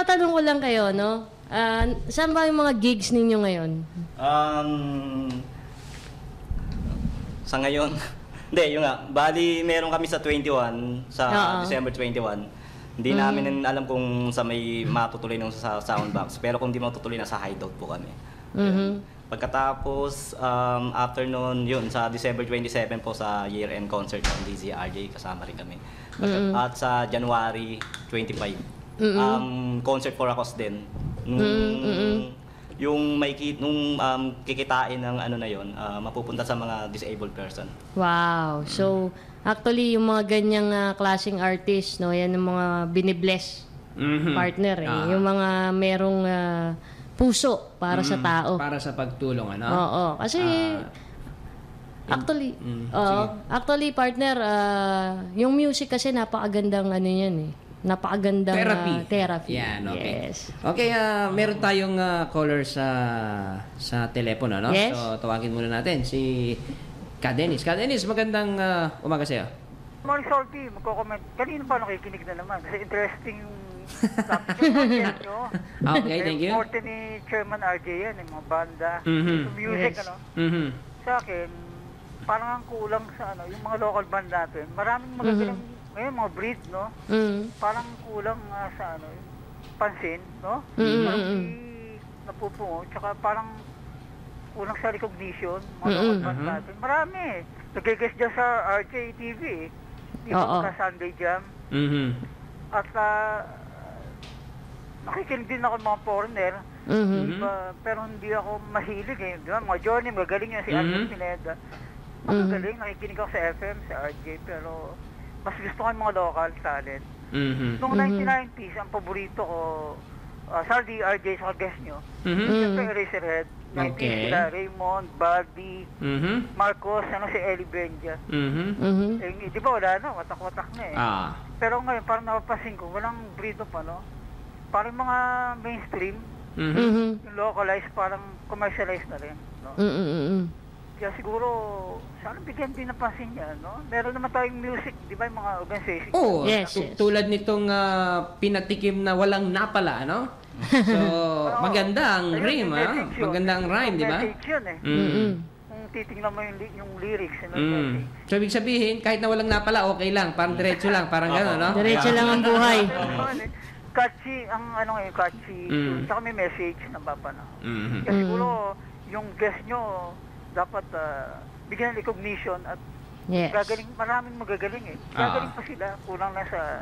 matanong ko lang kayo, no? Saan ba yung mga gigs ninyo ngayon? Sa ngayon, hindi, yun nga. Bali, meron kami sa 21, sa December 21. Hindi namin alam kung sa may matutuloy nung sa Soundbox. Pero kung di matutuloy, nasa Hideout po kami. Pagkatapos, after nun, yun, sa December 27 po sa year-end concert ng DZRJ, kasama rin kami. At sa January 25, concert for a cause din. Yung may kikitain ng ano na yun, mapupunta sa mga disabled person. Wow. So, actually, yung mga ganyang klaseng artist, no, yan yung mga binibless partner. Yung mga merong puso para sa tao. Para sa pagtulong, ano? Oo. Kasi, actually, partner, yung music kasi napakagandang ano yan eh. Napakagandang therapy. Yan, okay. Yes. Okay, meron tayong caller sa telepono, no? Yes. So, tawagin muna natin si Ka-Dennis. Ka-Dennis, magandang umaga sa'yo. Morning, Salty. Magko-comment. Kanina pa nakikinig na naman. Kasi interesting yung topic nyo. Okay, thank you. Forte ni Chairman RJ yan, yung mga banda. Yung music, Yes. ano. Sa akin, parang ang kulang sa ano, yung mga local band natin. Maraming magagaling, ngayon mga breed, no? Parang kulang sa ano, pansin, no? Parang di napupungo. Tsaka parang kulang sa recognition, mga local band natin. Marami eh. Nag-guest dyan sa RJ TV eh. Di ba ka Sunday Jam? At nakikinig din ako ng mga foreigner. Diba? Pero hindi ako mahilig eh. Diba? Mga Johnny, magaling yan si Andres Pineda. Magaling, nakikinig ako sa FM, sa RJ. Pero mas gusto ko yung mga local talent. Noong 1990s, ang paborito ko, Saldi, RJ, sa guest nyo. Siyempre, Eraserhead. 90s sila, Raymond, Buddy, Marcos, si Ellie Benja. Eh, di ba wala na, watak-watak na eh. Pero ngayon, parang napapasin ko, walang breed of ano. Parang mga mainstream, yung localized, parang commercialized na rin. No? Kaya siguro, sana bigyan din ng pansin niya, no? Meron naman tayong music, di ba, yung mga organization. Oo, tulad nitong pinatikim na walang napala, no? So, maganda ang rhyme, maganda ang rhyme, di ba? Message yun eh. Kung titingnan mo yung lyrics, So, ibig sabihin, kahit na walang napala, okay lang, parang diretso lang, parang gano'n, no? Diretso lang ang buhay. Catchy, ang ano ngayon, catchy. Tsaka may message na papanaw. Kaya siguro, yung guest nyo, dapat bigyan ng recognition at gagaling, maraming magagaling eh. Gagaling pa sila, kulang na sa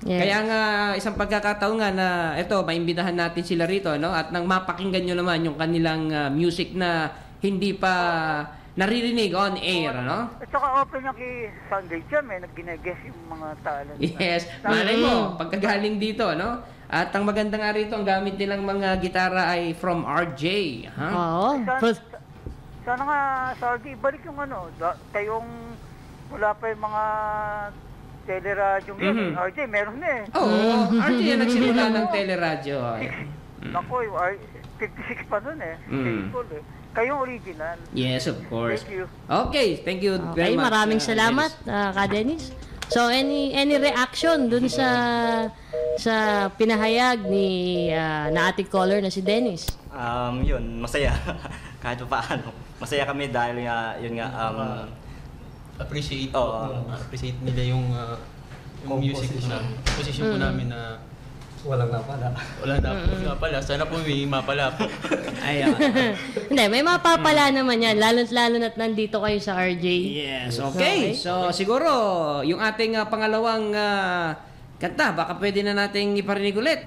Kaya nga, isang pagkakataon nga na ito, maimbitahan natin sila rito, no? At nang mapakinggan nyo naman yung kanilang music na hindi pa naririnig on air, no? At saka open yung kay Sunday Jam eh, nag-guess yung mga talent. Yes, malay mo, pagkagaling dito, no? At ang maganda nga rito, ang gamit nilang mga gitara ay from RJ. Oo. Sana nga, Saldi, balik yung ano, kayong wala pa yung mga teleradyo yun. RJ, meron na eh. Oo, RJ yung nagsimula ng teleradyo. Naku, 56 pa nun eh. Faithful eh. Kayong original. Yes, of course. Thank you. Okay, thank you very much. Maraming salamat, Ka-Dennis. So, any reaction dun sa pinahayag ni na ating caller na si Dennis? Yun, masaya. Kahit pa paano. Masaya kami dahil nga, yun nga, appreciate nila yung music na position po namin na walang napala. Walang napala. Sana po may mapala po. Ayan. Hindi, may mapapala naman yan. Lalo na't nandito kayo sa RJ. Yes, okay. So, siguro, yung ating pangalawang kanta, baka pwede na nating iparinig ulit.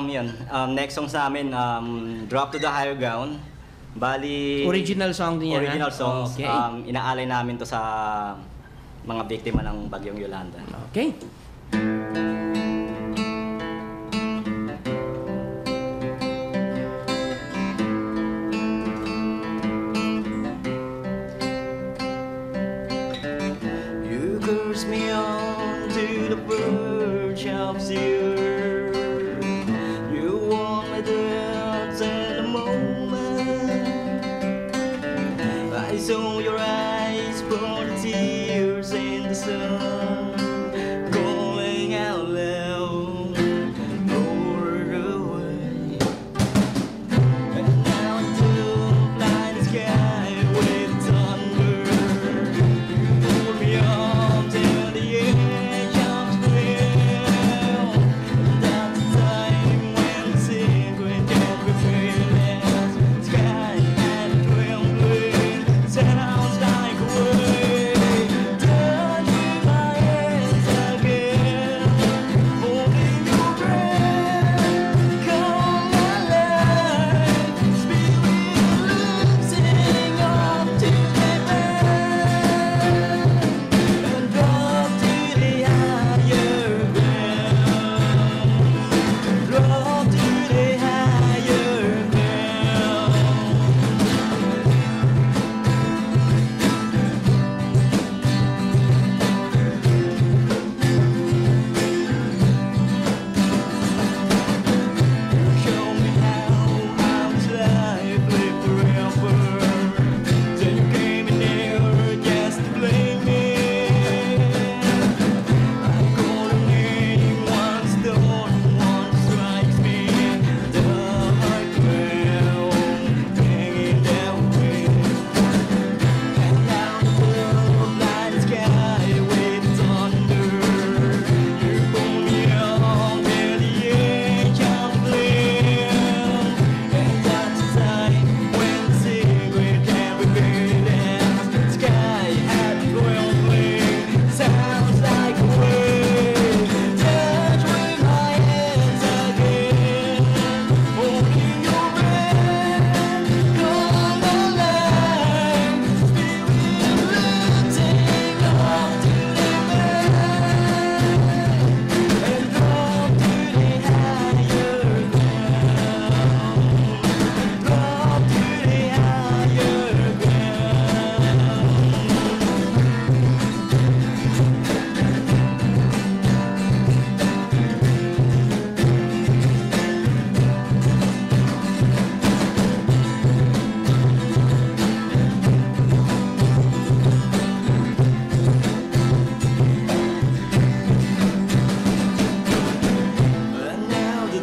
Yan. Next song sa amin, Drop to the Higher Ground. Bali... Original song din yan, Original songs. Okay. Inaalay namin to sa mga biktima ng Bagyong Yolanda. Okay. You curse me on to the verge of zero. You want my death at the moment. I saw your eyes pour the tears in the sun. Go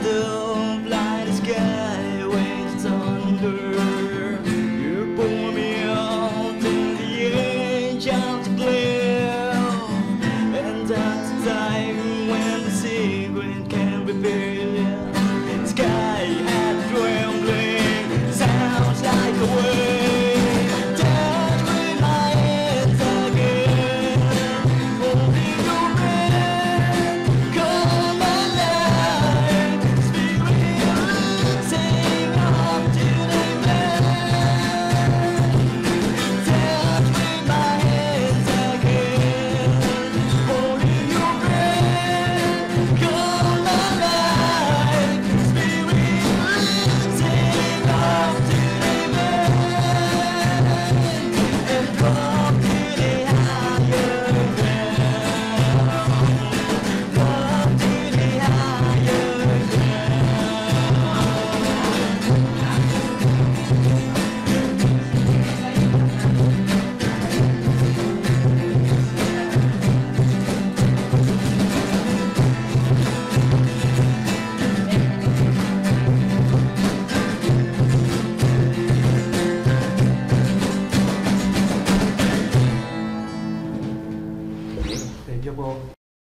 the